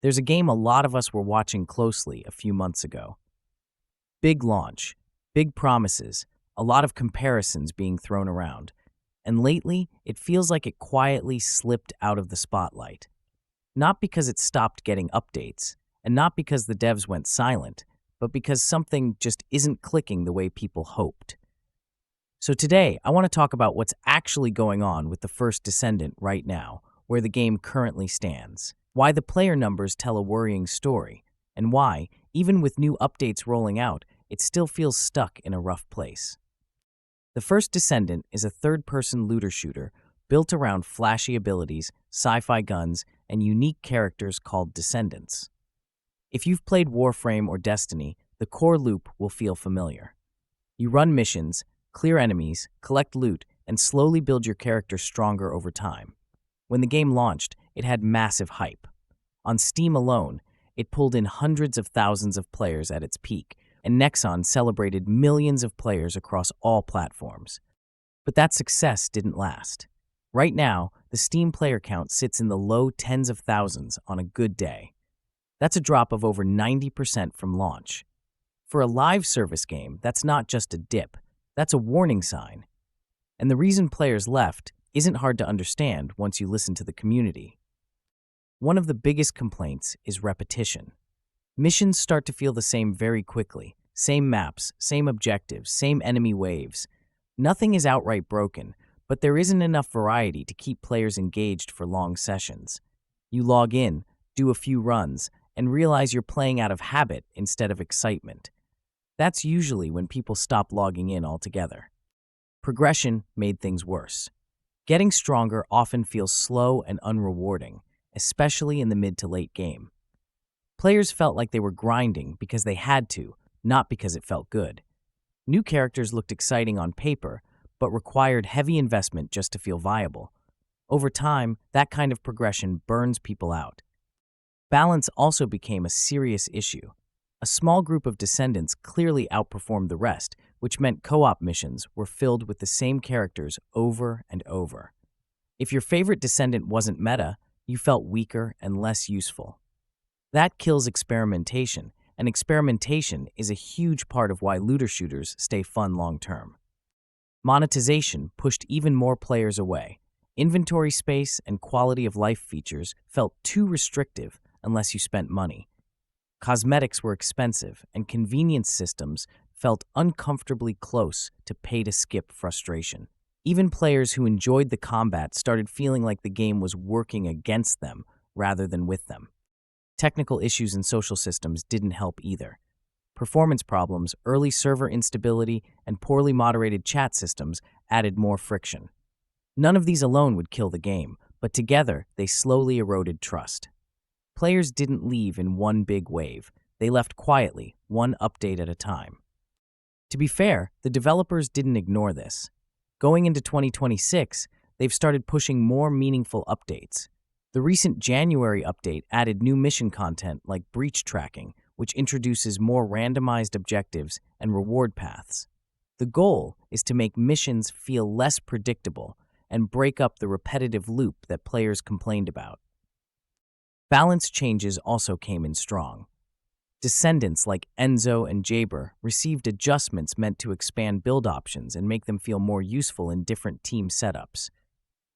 There's a game a lot of us were watching closely a few months ago. Big launch, big promises, a lot of comparisons being thrown around. And lately, it feels like it quietly slipped out of the spotlight. Not because it stopped getting updates, and not because the devs went silent, but because something just isn't clicking the way people hoped. So today, I want to talk about what's actually going on with the First Descendant right now, where the game currently stands. Why the player numbers tell a worrying story, and why, even with new updates rolling out, it still feels stuck in a rough place. The First Descendant is a third-person looter shooter built around flashy abilities, sci-fi guns, and unique characters called Descendants. If you've played Warframe or Destiny, the core loop will feel familiar. You run missions, clear enemies, collect loot, and slowly build your character stronger over time. When the game launched, it had massive hype. On Steam alone, it pulled in hundreds of thousands of players at its peak, and Nexon celebrated millions of players across all platforms. But that success didn't last. Right now, the Steam player count sits in the low tens of thousands on a good day. That's a drop of over 90% from launch. For a live service game, that's not just a dip, that's a warning sign. And the reason players left isn't hard to understand once you listen to the community. One of the biggest complaints is repetition. Missions start to feel the same very quickly. Same maps, same objectives, same enemy waves. Nothing is outright broken, but there isn't enough variety to keep players engaged for long sessions. You log in, do a few runs, and realize you're playing out of habit instead of excitement. That's usually when people stop logging in altogether. Progression made things worse. Getting stronger often feels slow and unrewarding, especially in the mid to late game. Players felt like they were grinding because they had to, not because it felt good. New characters looked exciting on paper, but required heavy investment just to feel viable. Over time, that kind of progression burns people out. Balance also became a serious issue. A small group of Descendants clearly outperformed the rest, which meant co-op missions were filled with the same characters over and over. If your favorite Descendant wasn't meta, you felt weaker and less useful. That kills experimentation, and experimentation is a huge part of why looter shooters stay fun long-term. Monetization pushed even more players away. Inventory space and quality of life features felt too restrictive unless you spent money. Cosmetics were expensive, and convenience systems felt uncomfortably close to pay-to-skip frustration. Even players who enjoyed the combat started feeling like the game was working against them rather than with them. Technical issues in social systems didn't help either. Performance problems, early server instability, and poorly moderated chat systems added more friction. None of these alone would kill the game, but together they slowly eroded trust. Players didn't leave in one big wave. They left quietly, one update at a time. To be fair, the developers didn't ignore this. Going into 2026, they've started pushing more meaningful updates. The recent January update added new mission content like breach tracking, which introduces more randomized objectives and reward paths. The goal is to make missions feel less predictable and break up the repetitive loop that players complained about. Balance changes also came in strong. Descendants like Enzo and Jaber received adjustments meant to expand build options and make them feel more useful in different team setups.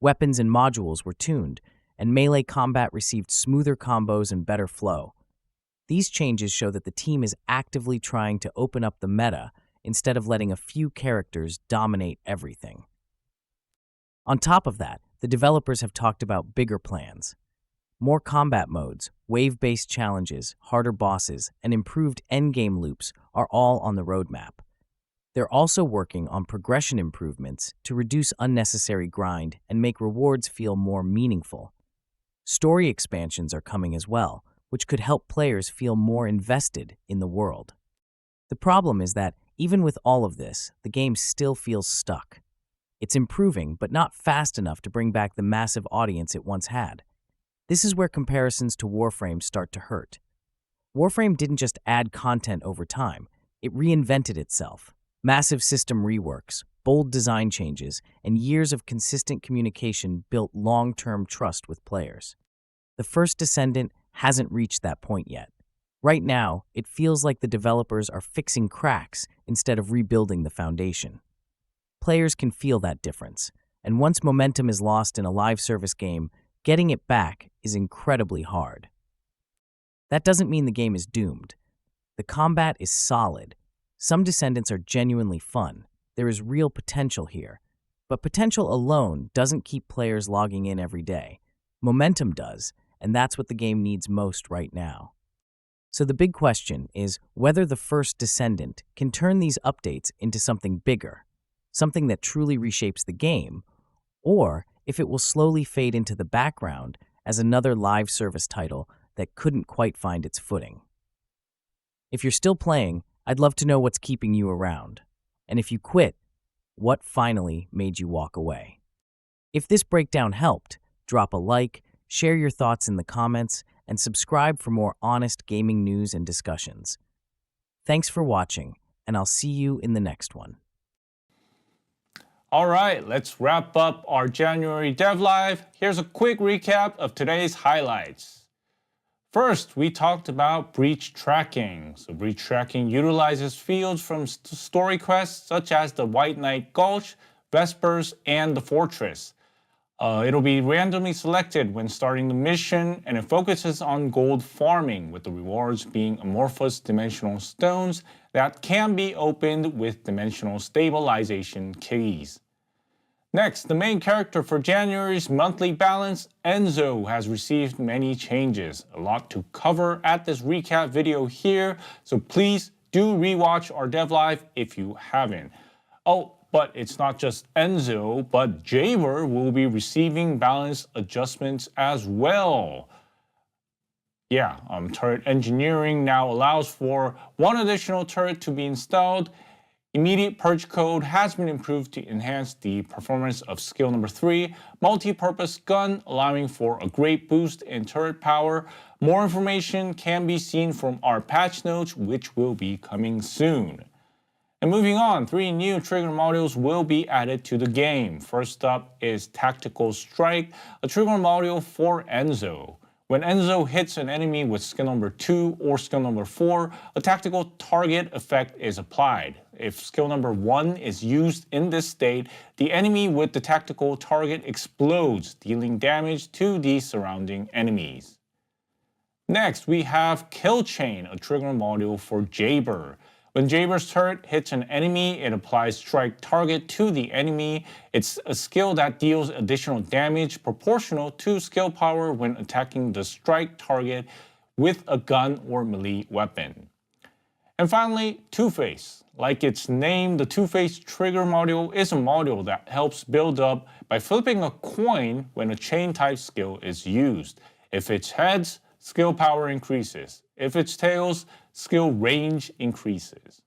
Weapons and modules were tuned, and melee combat received smoother combos and better flow. These changes show that the team is actively trying to open up the meta instead of letting a few characters dominate everything. On top of that, the developers have talked about bigger plans. More combat modes, wave-based challenges, harder bosses, and improved endgame loops are all on the roadmap. They're also working on progression improvements to reduce unnecessary grind and make rewards feel more meaningful. Story expansions are coming as well, which could help players feel more invested in the world. The problem is that, even with all of this, the game still feels stuck. It's improving, but not fast enough to bring back the massive audience it once had. This is where comparisons to Warframe start to hurt. Warframe didn't just add content over time, it reinvented itself. Massive system reworks, bold design changes, and years of consistent communication built long-term trust with players. The First Descendant hasn't reached that point yet. Right now, it feels like the developers are fixing cracks instead of rebuilding the foundation. Players can feel that difference, and once momentum is lost in a live service game, getting it back is incredibly hard. That doesn't mean the game is doomed. The combat is solid. Some Descendants are genuinely fun. There is real potential here. But potential alone doesn't keep players logging in every day. Momentum does, and that's what the game needs most right now. So the big question is whether the first Descendant can turn these updates into something bigger, something that truly reshapes the game, or if it will slowly fade into the background as another live service title that couldn't quite find its footing. If you're still playing, I'd love to know what's keeping you around. And if you quit, what finally made you walk away? If this breakdown helped, drop a like, share your thoughts in the comments, and subscribe for more honest gaming news and discussions. Thanks for watching, and I'll see you in the next one. All right, let's wrap up our January Dev Live. Here's a quick recap of today's highlights. First, we talked about breach tracking. So breach tracking utilizes fields from story quests such as the White Knight Gulch, Vespers, and the Fortress. It'll be randomly selected when starting the mission, and it focuses on gold farming, with the rewards being amorphous dimensional stones that can be opened with dimensional stabilization keys. Next, the main character for January's monthly balance, Enzo, has received many changes. A lot to cover at this recap video here, so please do rewatch our Dev Live if you haven't. Oh, but it's not just Enzo, but Jaber will be receiving balance adjustments as well. Yeah, turret engineering now allows for one additional turret to be installed. Immediate purge code has been improved to enhance the performance of skill number 3, multi-purpose gun, allowing for a great boost in turret power. More information can be seen from our patch notes, which will be coming soon. And moving on, 3 new trigger modules will be added to the game. First up is Tactical Strike, a trigger module for Enzo. When Enzo hits an enemy with skill number 2 or skill number 4, a tactical target effect is applied. If skill number 1 is used in this state, the enemy with the tactical target explodes, dealing damage to the surrounding enemies. Next, we have Kill Chain, a trigger module for Jaber. When Jaber's turret hits an enemy, it applies strike target to the enemy. It's a skill that deals additional damage proportional to skill power when attacking the strike target with a gun or melee weapon. And finally, Two-Face. Like its name, the Two-Face trigger module is a module that helps build up by flipping a coin when a chain type skill is used. If it's heads, skill power increases. If it's tails, skill range increases.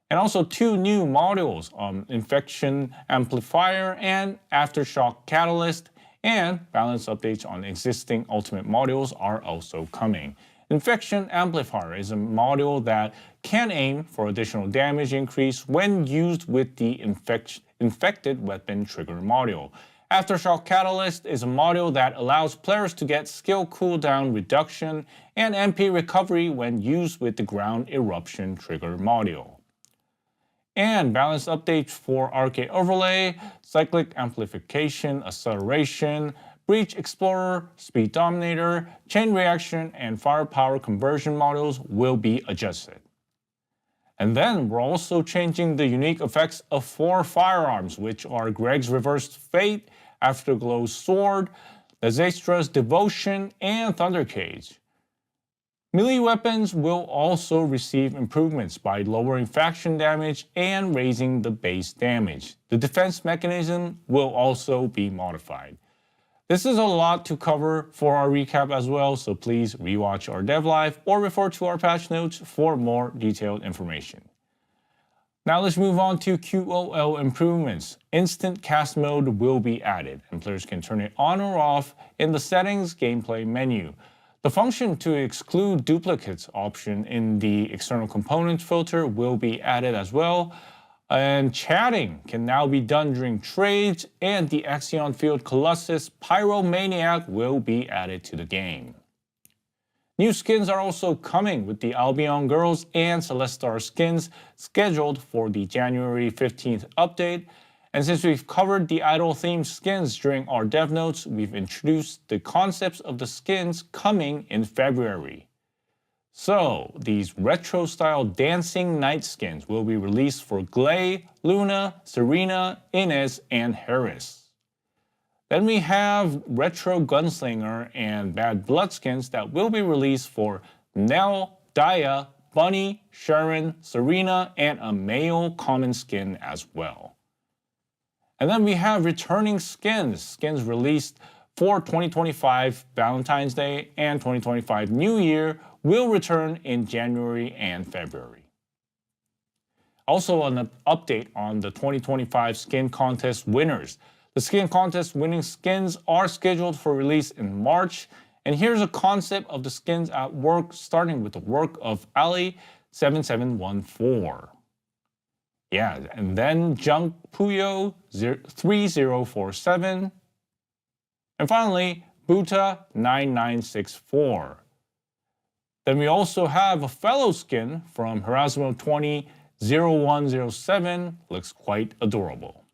And also 2 new modules, Infection Amplifier and Aftershock Catalyst, and balance updates on existing ultimate modules are also coming. Infection Amplifier is a module that can aim for additional damage increase when used with the infected weapon trigger module. Aftershock Catalyst is a module that allows players to get skill cooldown reduction and MP recovery when used with the Ground Eruption trigger module. And balance updates for Arcade Overlay, Cyclic Amplification, Acceleration, Breach Explorer, Speed Dominator, Chain Reaction, and Firepower Conversion modules will be adjusted. And then we're also changing the unique effects of 4 firearms, which are Greg's Reversed Fate, Afterglow's Sword, Lazestra's Devotion, and Thundercage. Melee weapons will also receive improvements by lowering faction damage and raising the base damage. The defense mechanism will also be modified. This is a lot to cover for our recap as well, so please rewatch our Dev Live or refer to our patch notes for more detailed information. Now let's move on to QOL improvements. Instant cast mode will be added, and players can turn it on or off in the settings gameplay menu. The function to exclude duplicates option in the external components filter will be added as well. And chatting can now be done during trades, and the Axion Field Colossus Pyromaniac will be added to the game. New skins are also coming with the Albion Girls and Celestar skins scheduled for the January 15th update. And since we've covered the idol-themed skins during our dev notes, we've introduced the concepts of the skins coming in February. So, these retro-style dancing night skins will be released for Glay, Luna, Serena, Inez, and Harris. Then we have retro gunslinger and bad blood skins that will be released for Nell, Daya, Bunny, Sharon, Serena, and a male common skin as well. And then we have returning skins released for 2025 Valentine's Day and 2025 New Year will return in January and February. Also an update on the 2025 skin contest winners. The skin contest winning skins are scheduled for release in March, and here's a concept of the skins at work, starting with the work of Ali7714. Yeah, and then Junk Puyo 3047, and finally Buta 9964. Then we also have a fellow skin from Herasmo 200107, looks quite adorable.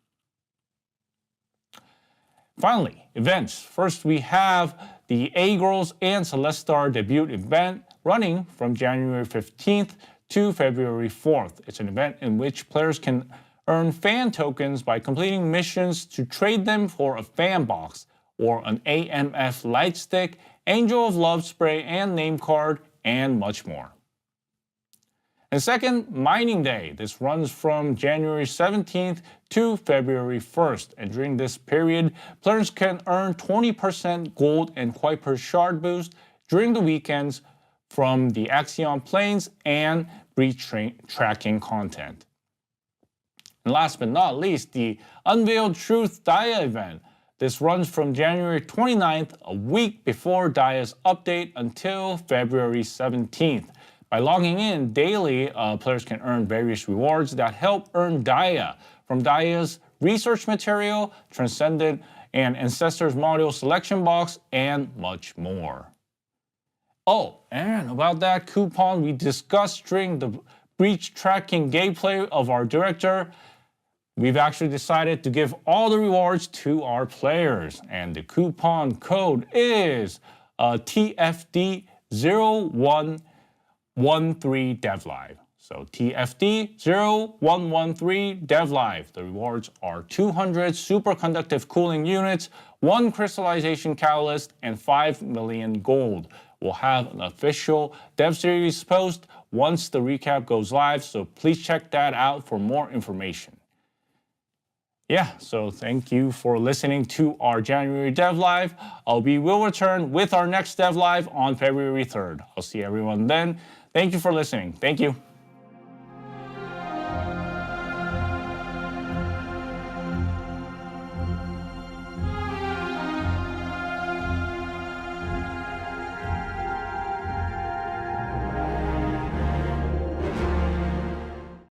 Finally, events. First, we have the A-Girls and Celestar debut event running from January 15th to February 4th. It's an event in which players can earn fan tokens by completing missions to trade them for a fan box or an AMF light stick, Angel of Love spray and name card, and much more. And second, Mining Day. This runs from January 17th to February 1st. And during this period, players can earn 20% gold and Kuiper shard boost during the weekends from the Axion Plains and breach tracking content. And last but not least, the Unveiled Truth Daya event. This runs from January 29th, a week before Daya's update, until February 17th. By logging in daily, players can earn various rewards that help earn Daya, from Daya's research material, Transcendent and Ancestors module selection box, and much more. Oh, and about that coupon we discussed during the breach tracking gameplay of our director, we've actually decided to give all the rewards to our players. And the coupon code is TFD0113DevLive. So TFD0113DevLive. The rewards are 200 superconductive cooling units, 1 crystallization catalyst, and 5 million gold. We'll have an official Dev Series post once the recap goes live, so please check that out for more information. Yeah, so thank you for listening to our January Dev Live. We will return with our next Dev Live on February 3rd. I'll see everyone then. Thank you for listening. Thank you.